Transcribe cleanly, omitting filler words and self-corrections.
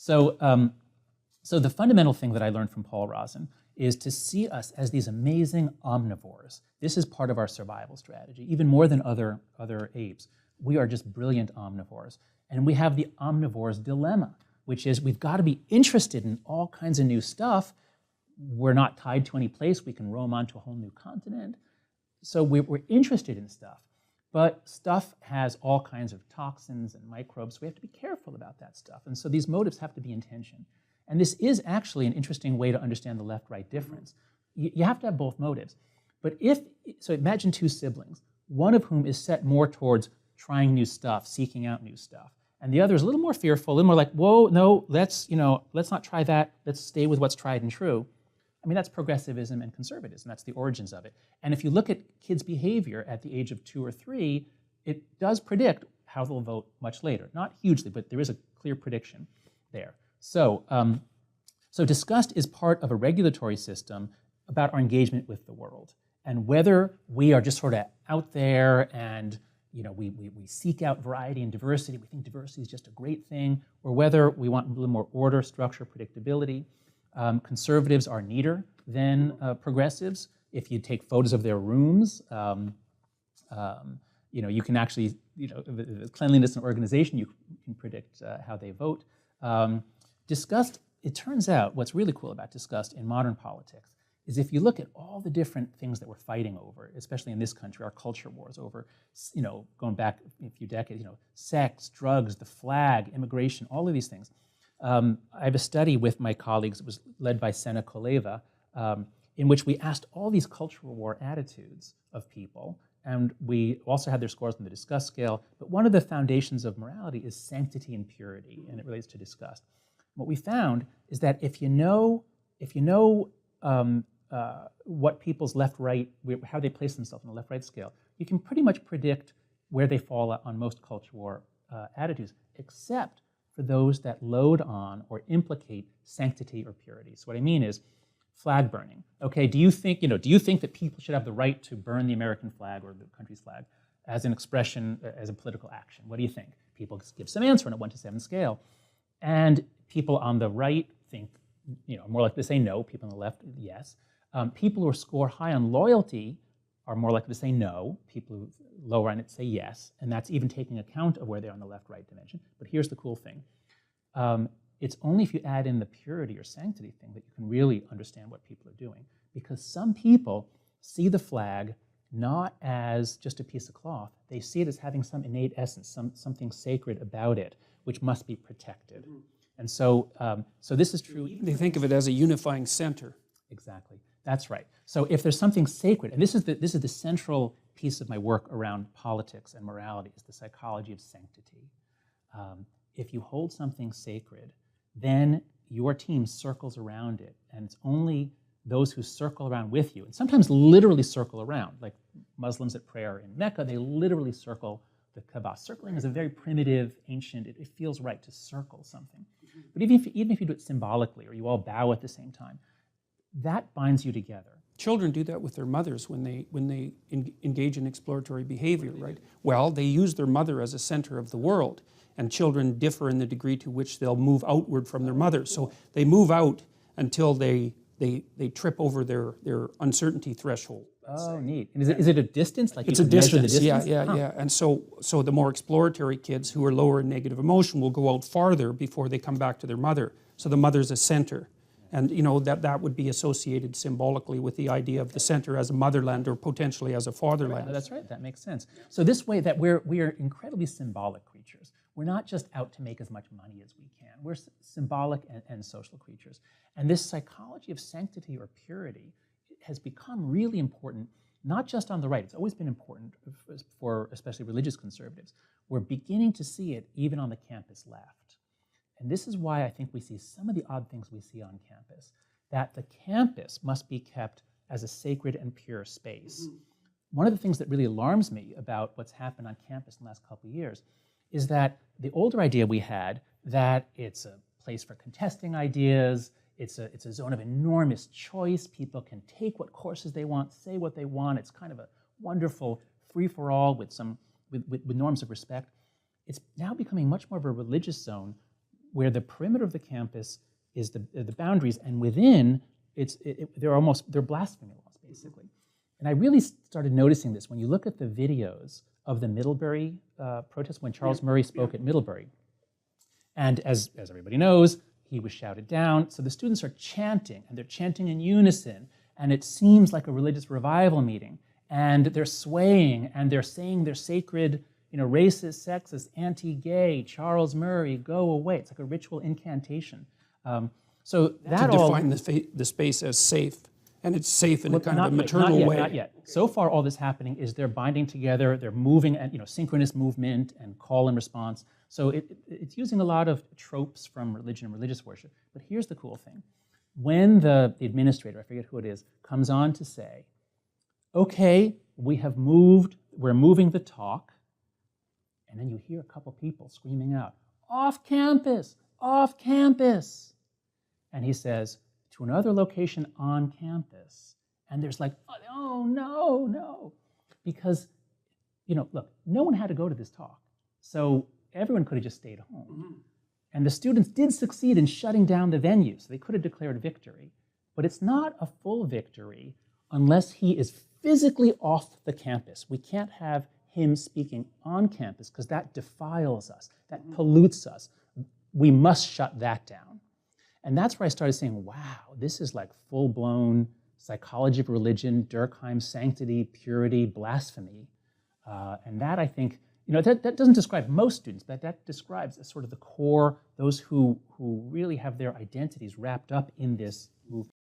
So the fundamental thing that I learned from Paul Rozin is to see us as these amazing omnivores. This is part of our survival strategy, even more than other apes. We are just brilliant omnivores. And we have the omnivore's dilemma, which is we've got to be interested in all kinds of new stuff. We're not tied to any place. We can roam onto a whole new continent. So we're interested in stuff. But stuff has all kinds of toxins and microbes, so we have to be careful about that stuff. And so these motives have to be in tension. And this is actually an interesting way to understand the left-right difference. You have to have both motives. But so imagine two siblings, one of whom is set more towards trying new stuff, seeking out new stuff. And the other is a little more fearful, a little more like, whoa, no, let's not try that. Let's stay with what's tried and true. I mean, that's progressivism and conservatism. That's the origins of it. And if you look at kids' behavior at the age of 2 or 3, it does predict how they'll vote much later. Not hugely, but there is a clear prediction there. So disgust is part of a regulatory system about our engagement with the world. And whether we are just sort of out there and we seek out variety and diversity, we think diversity is just a great thing, or whether we want a little more order, structure, predictability. Conservatives are neater than progressives. If you take photos of their rooms, you can actually, the cleanliness and organization, you can predict how they vote. Disgust, it turns out, what's really cool about disgust in modern politics is if you look at all the different things that we're fighting over, especially in this country, our culture wars over, going back a few decades, sex, drugs, the flag, immigration, all of these things. I have a study with my colleagues, it was led by Sena Koleva, in which we asked all these cultural war attitudes of people, and we also had their scores on the disgust scale, but one of the foundations of morality is sanctity and purity, and it relates to disgust. What we found is that if you know what people's left-right, how they place themselves on the left-right scale, you can pretty much predict where they fall on most culture war attitudes, except for those that load on or implicate sanctity or purity. So what I mean is flag burning. Okay, do you think that people should have the right to burn the American flag or the country's flag as an expression, as a political action? What do you think? People give some answer on a 1 to 7 scale. And people on the right think, more likely to say no. People on the left, yes. People who score high on loyalty are more likely to say no. People who lower on it say yes. And that's even taking account of where they are on the left-right dimension. But here's the cool thing. It's only if you add in the purity or sanctity thing that you can really understand what people are doing. Because some people see the flag not as just a piece of cloth. They see it as having some innate essence, something sacred about it, which must be protected. And so this is true. They think of it as a unifying center. Exactly. That's right. So if there's something sacred, and this is the central piece of my work around politics and morality, is the psychology of sanctity. If you hold something sacred, then your team circles around it, and it's only those who circle around with you, and sometimes literally circle around, like Muslims at prayer in Mecca, they literally circle the Kaaba. Circling is a very primitive, ancient, it feels right to circle something. But even if you do it symbolically, or you all bow at the same time, that binds you together. Children do that with their mothers when they engage in exploratory behavior, right? Well, they use their mother as a center of the world, and children differ in the degree to which they'll move outward from their mother. So they move out until they trip over their uncertainty threshold. Oh, neat. And is it a distance? Like it's a distance, yeah. And so the more exploratory kids who are lower in negative emotion will go out farther before they come back to their mother. So the mother's a center. And that would be associated symbolically with the idea of the center as a motherland or potentially as a fatherland. Right. That's right, that makes sense. So this way that we are incredibly symbolic creatures. We're not just out to make as much money as we can. We're symbolic and social creatures. And this psychology of sanctity or purity has become really important, not just on the right. It's always been important for especially religious conservatives. We're beginning to see it even on the campus left. And this is why I think we see some of the odd things we see on campus, that the campus must be kept as a sacred and pure space. One of the things that really alarms me about what's happened on campus in the last couple of years is that the older idea we had that it's a place for contesting ideas, it's a zone of enormous choice, people can take what courses they want, say what they want, it's kind of a wonderful free-for-all with norms of respect. It's now becoming much more of a religious zone where the perimeter of the campus is the boundaries, and within they're blasphemy laws basically. And I really started noticing this when you look at the videos of the Middlebury protest when Charles Murray spoke at Middlebury. And as everybody knows, he was shouted down. So the students are chanting, and they're chanting in unison, and it seems like a religious revival meeting. And they're swaying, and they're saying their sacred, racist, sexist, anti-gay, Charles Murray, go away. It's like a ritual incantation. So that to define the space as safe, and it's safe in a kind of a maternal way. Not yet. So far, all that's happening is they're binding together, they're moving, and synchronous movement and call and response. So it's using a lot of tropes from religion and religious worship. But here's the cool thing: when the administrator, I forget who it is, comes on to say, "Okay, we're moving the talk," and then you hear a couple people screaming out, "Off campus, off campus," and he says, "To another location on campus," and there's like, "Oh no," because look, no one had to go to this talk, so everyone could have just stayed home. Mm-hmm. And the students did succeed in shutting down the venue, so they could have declared victory. But it's not a full victory unless he is physically off the campus. We can't have him speaking on campus because that defiles us, that pollutes us. We must shut that down. And that's where I started saying, wow, this is like full-blown psychology of religion, Durkheim, sanctity, purity, blasphemy. And that, I think, that doesn't describe most students, but that describes as sort of the core, those who really have their identities wrapped up in this movement.